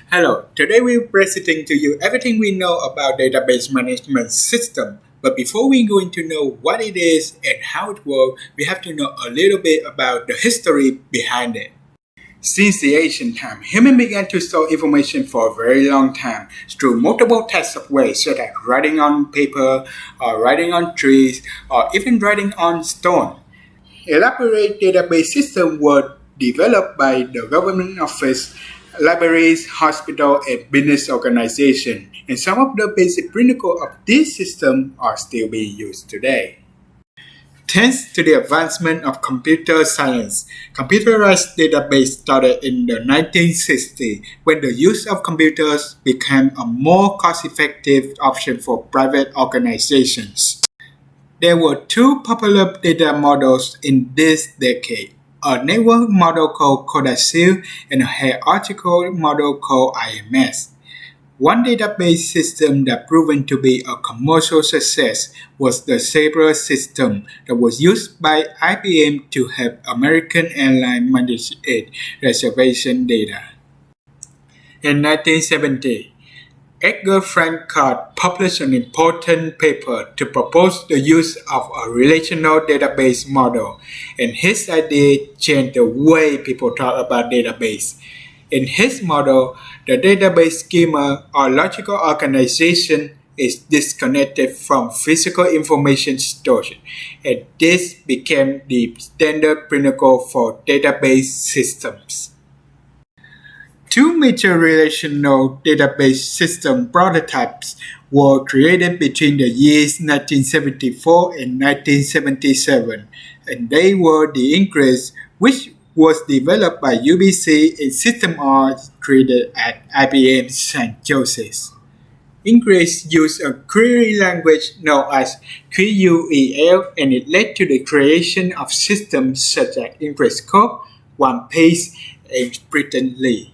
Hello, today we're presenting to you everything we know about database management system. But before we going to know what it is and how it works, we have to know a little bit about the history behind it. Since the ancient time, humans began to store information for a very long time through multiple types of ways, such as writing on paper, or writing on trees, or even writing on stone. Elaborate database systems were developed by the government office, libraries, hospitals, and business organizations, and some of the basic principles of this system are still being used today. Thanks to the advancement of computer science, computerized database started in the 1960s when the use of computers became a more cost-effective option for private organizations. There were two popular data models in this decade, a network model called CODASIL and a hierarchical model called IMS. One database system that proven to be a commercial success was the Zebra system that was used by IBM to help American Airlines manage its reservation data. In 1970, Edgar Frank Codd published an important paper to propose the use of a relational database model, and his idea changed the way people talk about database. In his model, the database schema or logical organization is disconnected from physical information storage, and this became the standard principle for database systems. Two major relational database system prototypes were created between the years 1974 and 1977, and they were the Ingres, which was developed by UBC, and System R created at IBM St. Joseph's. Ingres used a query language known as QUEL, and it led to the creation of systems such as Ingres Code, OnePace, and Pretendly.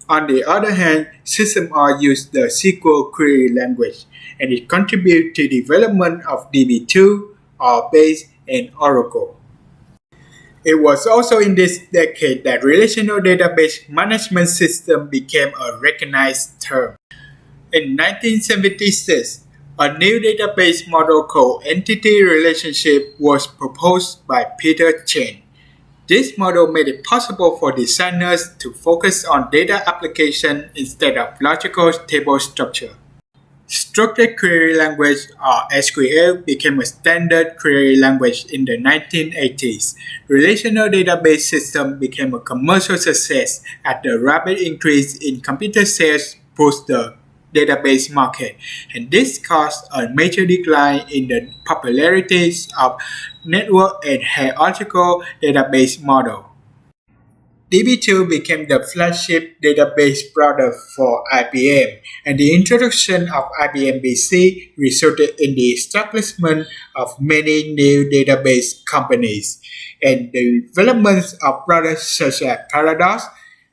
On the other hand, System R used the SQL query language, and it contributed to the development of DB2, RBase, and Oracle. It was also in this decade that relational database management system became a recognized term. In 1976, a new database model called Entity Relationship was proposed by Peter Chen. This model made it possible for designers to focus on data application instead of logical table structure. Structured Query Language or SQL became a standard query language in the 1980s. Relational database system became a commercial success as the rapid increase in computer sales pushed the database market, and this caused a major decline in the popularity of network and hierarchical database model. DB2 became the flagship database product for IBM, and the introduction of IBM BC resulted in the establishment of many new database companies and the development of products such as Paradox,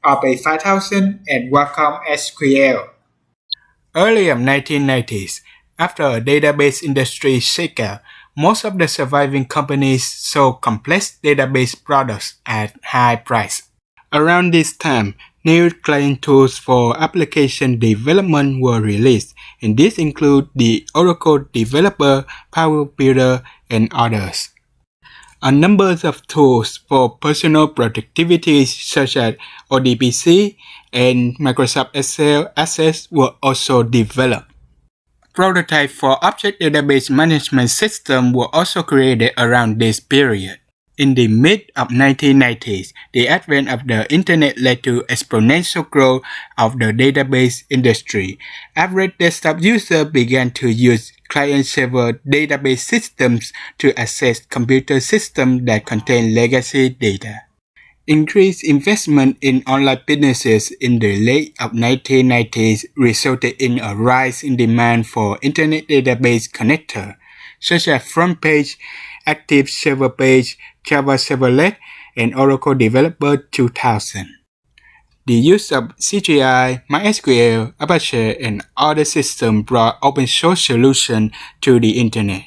RB5000, and Wacom SQL. Early in 1990s, after a database industry shakeout, most of the surviving companies sold complex database products at high price. Around this time, new client tools for application development were released, and these include the Oracle Developer, Power Builder, and others. A number of tools for personal productivity such as ODBC and Microsoft Excel Access were also developed. Prototypes for object database management systems were also created around this period. In the mid-1990s, the advent of the Internet led to exponential growth of the database industry. Average desktop users began to use client-server database systems to access computer systems that contain legacy data. Increased investment in online businesses in the late 1990s resulted in a rise in demand for Internet database connectors, such as FrontPage, Active Server Page, Java Servlet, and Oracle Developer 2000. The use of CGI, MySQL, Apache, and other systems brought open-source solutions to the Internet.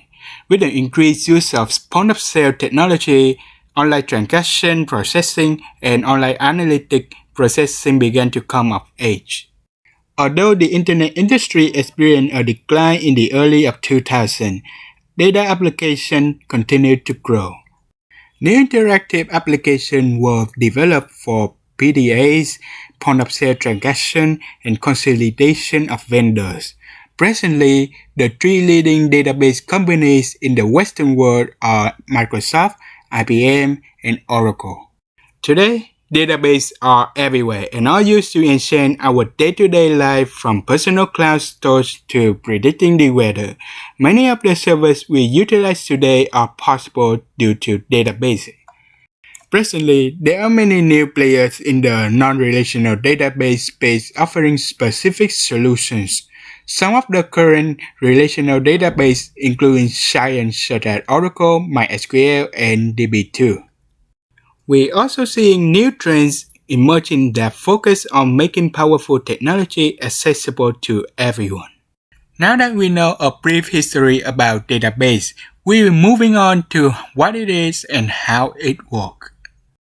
With the increased use of point-of-sale technology, online transaction processing, and online analytics processing began to come of age. Although the internet industry experienced a decline in the early 2000s, data applications continued to grow. New interactive applications were developed for PDAs, point-of-sale transaction, and consolidation of vendors. Presently, the three leading database companies in the Western world are Microsoft, IBM, and Oracle. Today, databases are everywhere and are used to enhance our day-to-day life, from personal cloud storage to predicting the weather. Many of the services we utilize today are possible due to databases. Presently, there are many new players in the non-relational database space offering specific solutions. Some of the current relational databases include giants such as Oracle, MySQL, and DB2. We're also seeing new trends emerging that focus on making powerful technology accessible to everyone. Now that we know a brief history about database, we're moving on to what it is and how it works.